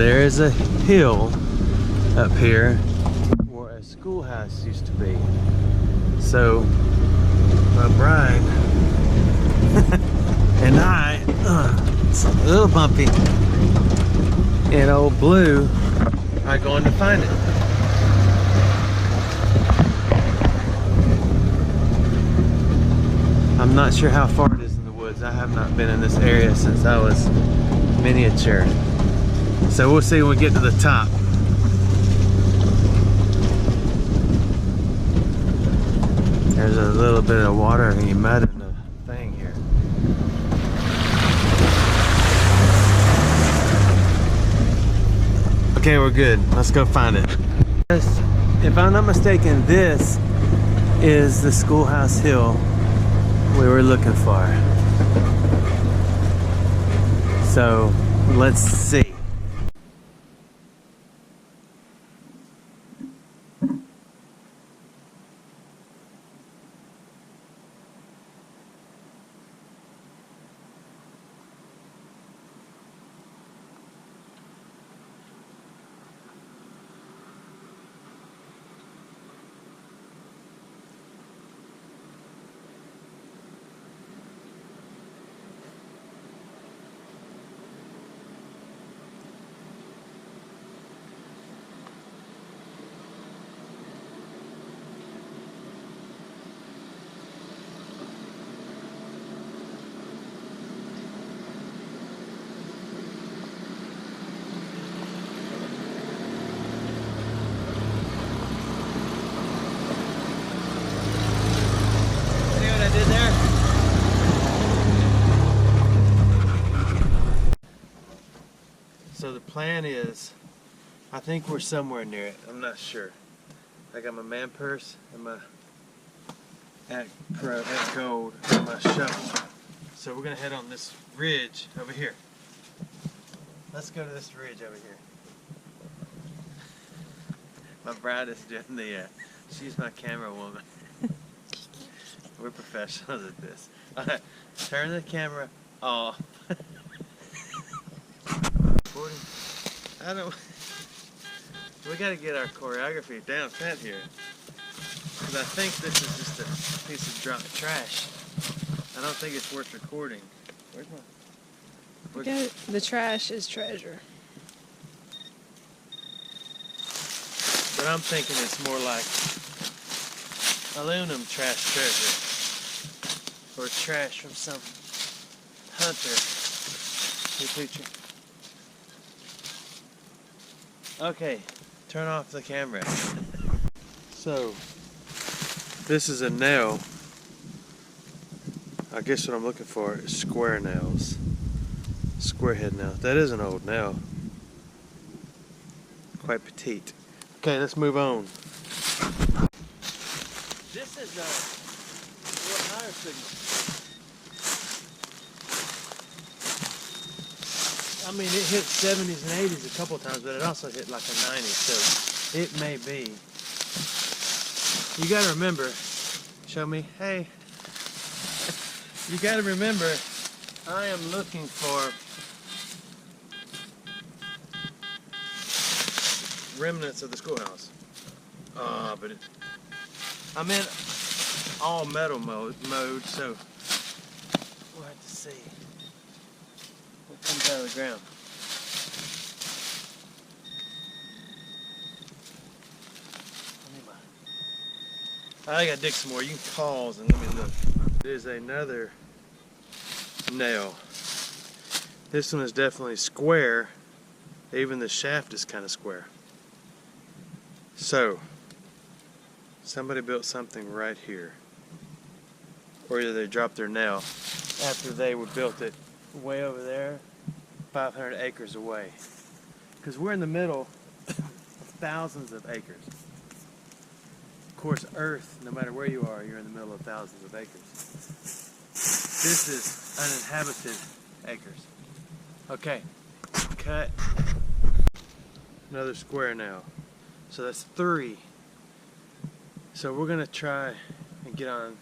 There is a hill up here where a schoolhouse used to be. So my bride and I, it's a little bumpy, and old Blue are going to find it. I'm not sure how far it is in the woods. I have not been in this area since I was miniature. So we'll see when we get to the top. There's a little bit of water and mud in the thing here. Okay, we're good. Let's go find it. If I'm not mistaken, this is the Schoolhouse Hill we were looking for. So let's see. So the plan is, I think we're somewhere near it. I'm not sure. I got my man purse and my at gold and my shovel. So we're gonna head on this ridge over here. Let's go to this ridge over here. My bride is doing the, she's my camera woman. We're professionals at this. Alright, turn the camera off. I don't. We gotta get our choreography down pat here, because I think this is just a piece of dropped trash. I don't think it's worth recording. Where's my? The trash is treasure. But I'm thinking it's more like aluminum trash treasure, or trash from some hunter. Okay, turn off the camera. So, this is a nail. I guess what I'm looking for is square nails. Square head nail. That is an old nail. Quite petite. Okay, let's move on. This is a little higher signal. I mean, it hit 70s and 80s a couple times, but it also hit like a 90, so it may be. You gotta remember, show me, hey. You gotta remember, I am looking for remnants of the schoolhouse. But I'm in all metal mode, so we'll have to see what comes out of the ground. I gotta dig some more. You can pause and let me look. There's another nail. This one is definitely square. Even the shaft is kind of square. So, somebody built something right here. Or either they dropped their nail after they built it way over there, 500 acres away. Because we're in the middle of thousands of acres. Of course, Earth, no matter where you are, you're in the middle of thousands of acres. This is uninhabited acres. Okay, cut. Another square now. So that's 3. So we're gonna try and get on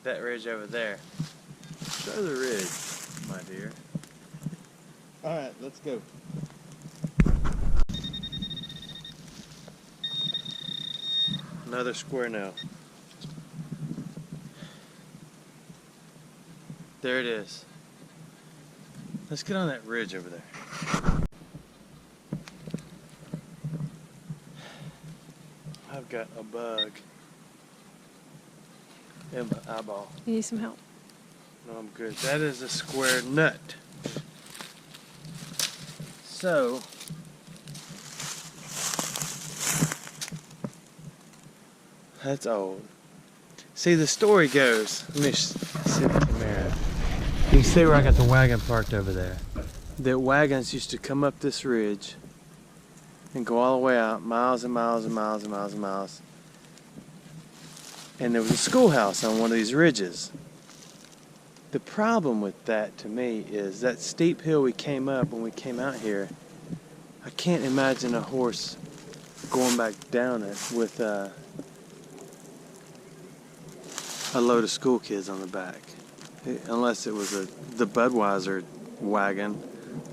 that ridge over there. Show the ridge, my dear. Alright, let's go. Another square nail. There it is. Let's get on that ridge over there. I've got a bug in my eyeball. You need some help. No, I'm good. That is a square nut. So, that's old. See, the story goes, let me see the camera. You can see where I got the wagon parked over there. That wagons used to come up this ridge and go all the way out, miles and miles and miles and miles and miles. And there was a schoolhouse on one of these ridges. The problem with that to me is that steep hill we came up when we came out here, I can't imagine a horse going back down it with a load of school kids on the back. Unless it was the Budweiser wagon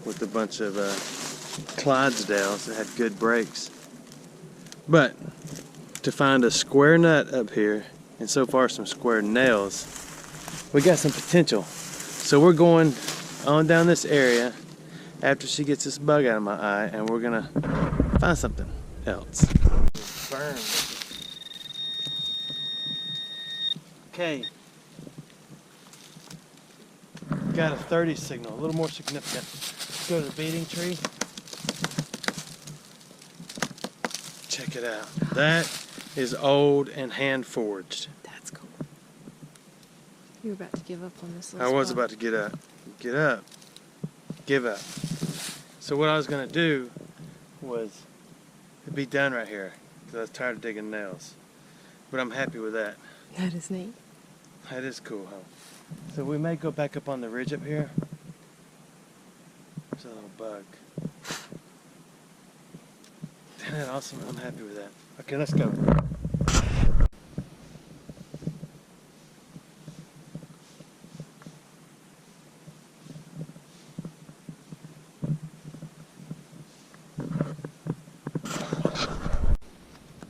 with a bunch of Clydesdales that had good brakes. But to find a square nut up here, and so far some square nails, we got some potential. So we're going on down this area after she gets this bug out of my eye, and we're gonna find something else. Burn. Okay. Got a 30 signal, a little more significant. Let's go to the beating tree. Check it out. That is old and hand forged. That's cool. You were about to give up on this I little was spot. about to get up. Get up. Give up. So what I was going to do was be done right here because I was tired of digging nails. But I'm happy with that. That is neat. That is cool, huh? So we may go back up on the ridge up here. There's a little bug. Isn't that awesome? I'm happy with that. Okay, let's go.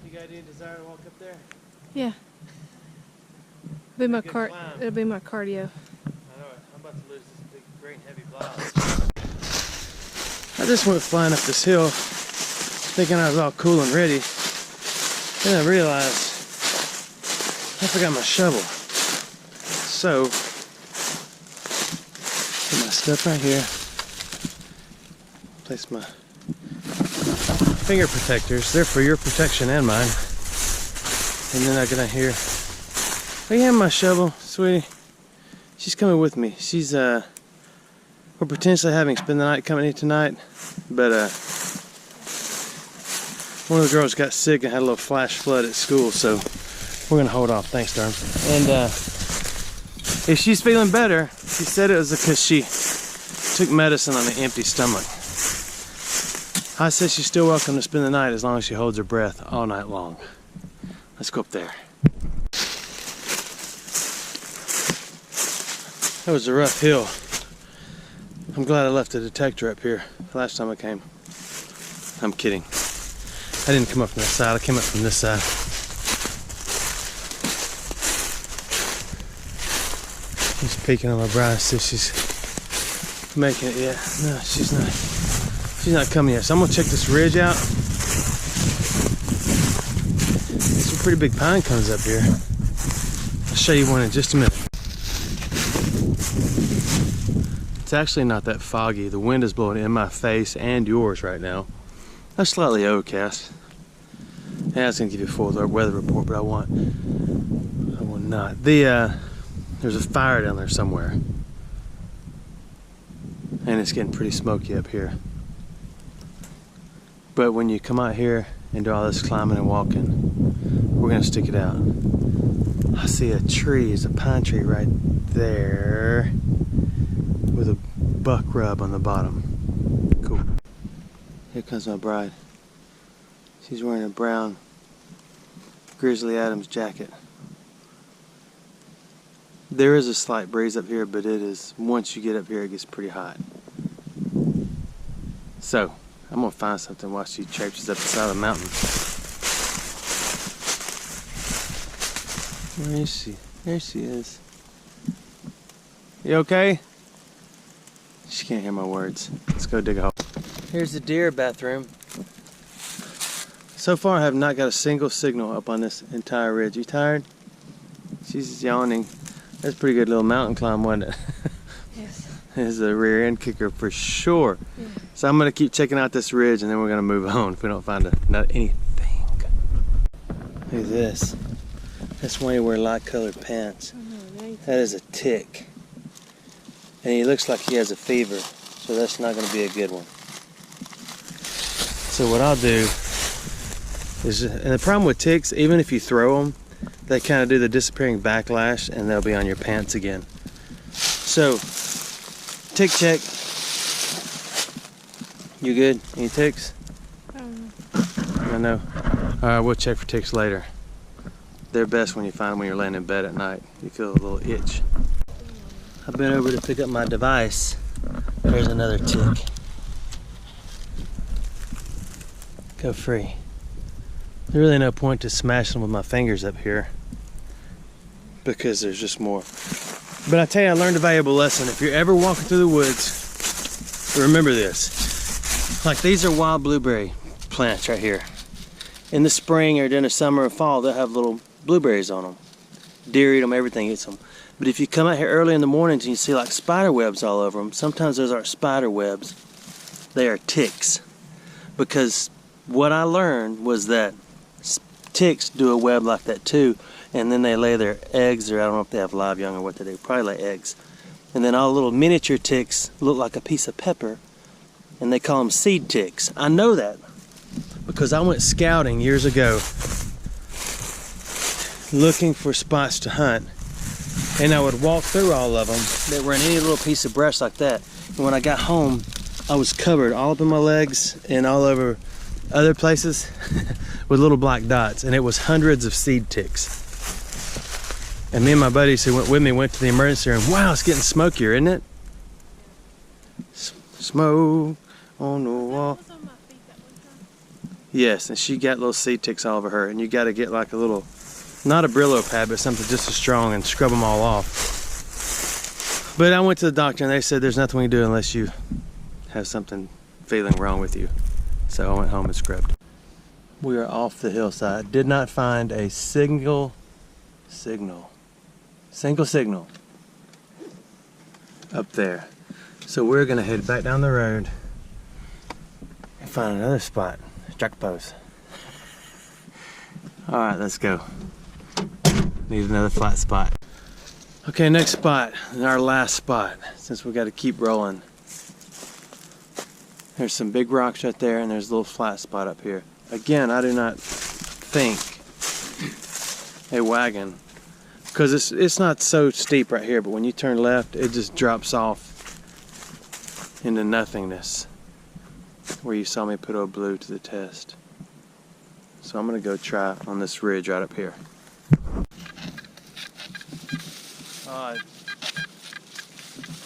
You got any desire to walk up there? Yeah. It'll be my Good car. climb. It'll be my cardio. I know it. I'm about to lose this big, great, heavy blouse. I just went flying up this hill, thinking I was all cool and ready. Then I realized I forgot my shovel. So, put my stuff right here. Place my finger protectors. They're for your protection and mine. And then I get out here. Oh, you have my shovel, sweetie? She's coming with me. She's, we're potentially having spend the night company tonight, but, one of the girls got sick and had a little flash flood at school, so we're gonna hold off. Thanks, darn. And, if she's feeling better, she said it was because she took medicine on an empty stomach. I said she's still welcome to spend the night as long as she holds her breath all night long. Let's go up there. That was a rough hill. I'm glad I left the detector up here last time I came. I'm kidding. I didn't come up from that side, I came up from this side. She's peeking on my brow to see if she's making it yet. No, she's not. She's not coming yet. So I'm gonna check this ridge out. Some pretty big pine cones up here. I'll show you one in just a minute. It's actually not that foggy. The wind is blowing in my face and yours right now. I'm slightly overcast. Yeah, it's gonna give you a full weather report, but I will not. There's a fire down there somewhere, and it's getting pretty smoky up here. But when you come out here and do all this climbing and walking, we're gonna stick it out. I see a tree. It's a pine tree right there with a buck rub on the bottom. Cool. Here comes my bride. She's wearing a brown Grizzly Adams jacket. There is a slight breeze up here, but it is, once you get up here, it gets pretty hot. So, I'm gonna find something while she traipses up the side of the mountain. Where is she? There she is. You okay? She can't hear my words. Let's go dig a hole. Here's the deer bathroom. So far I have not got a single signal up on this entire ridge. You tired? She's yawning. That's a pretty good little mountain climb, wasn't it? Yes. This is a rear end kicker for sure. Yeah. So I'm gonna keep checking out this ridge and then we're gonna move on if we don't find not anything. Look at this. That's why you wear light colored pants. Oh, no, That is a tick. And he looks like he has a fever, so that's not gonna be a good one. So what I'll do is, and the problem with ticks, even if you throw them, they kind of do the disappearing backlash and they'll be on your pants again. So, tick check. You good? Any ticks? I know. Alright, we'll check for ticks later. They're best when you find them when you're laying in bed at night. You feel a little itch. I've been over to pick up my device. There's another tick. Go free. There's really no point to smashing them with my fingers up here because there's just more. But I tell you, I learned a valuable lesson. If you're ever walking through the woods, remember this. Like, these are wild blueberry plants right here. In the spring or during the summer or fall, they'll have little blueberries on them. Deer eat them, everything eats them. But if you come out here early in the mornings and you see like spider webs all over them, sometimes those aren't spider webs. They are ticks. Because what I learned was that ticks do a web like that too, and then they lay their eggs, or I don't know if they have live young or what they do, probably lay eggs. And then all the little miniature ticks look like a piece of pepper, and they call them seed ticks. I know that because I went scouting years ago looking for spots to hunt, and I would walk through all of them that were in any little piece of brush like that. And when I got home, I was covered all up in my legs and all over other places with little black dots, and it was hundreds of seed ticks. And me and my buddies who went with me went to the emergency room. Wow, it's getting smokier, isn't it? Smoke on the wall. Yes, and she got little seed ticks all over her, and you got to get like a little, not a Brillo pad, but something just as strong and scrub them all off. But I went to the doctor and they said there's nothing we can do unless you have something feeling wrong with you. So I went home and scrubbed. We are off the hillside. Did not find a single signal up there. So we're gonna head back down the road and find another spot. Strike a pose. All right, let's go. Need another flat spot. Okay, next spot, and our last spot, since we got to keep rolling. There's some big rocks right there, and there's a little flat spot up here. Again, I do not think a wagon, because it's not so steep right here, but when you turn left, it just drops off into nothingness, where you saw me put old blue to the test. So I'm gonna go try on this ridge right up here.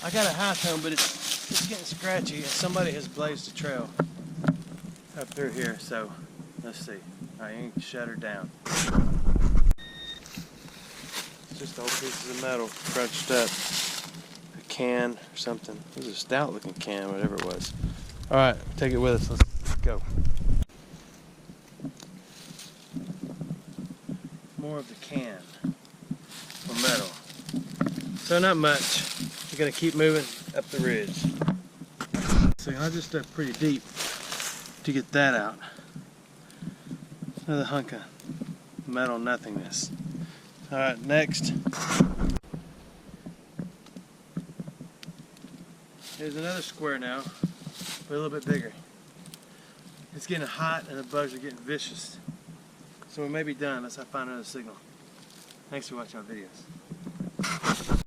I got a high tone, but it's getting scratchy, and somebody has blazed a trail up through here, so let's see. Alright, you can shut her down. It's just old pieces of metal crunched up. A can or something. It was a stout looking can, whatever it was. Alright, take it with us. Let's go. More of the can or metal. So not much. We're gonna keep moving up the ridge. So I just dug pretty deep to get that out. Another hunk of metal nothingness. Alright, next. Here's another square now, but a little bit bigger. It's getting hot and the bugs are getting vicious. So we may be done unless I find another signal. Thanks for watching our videos.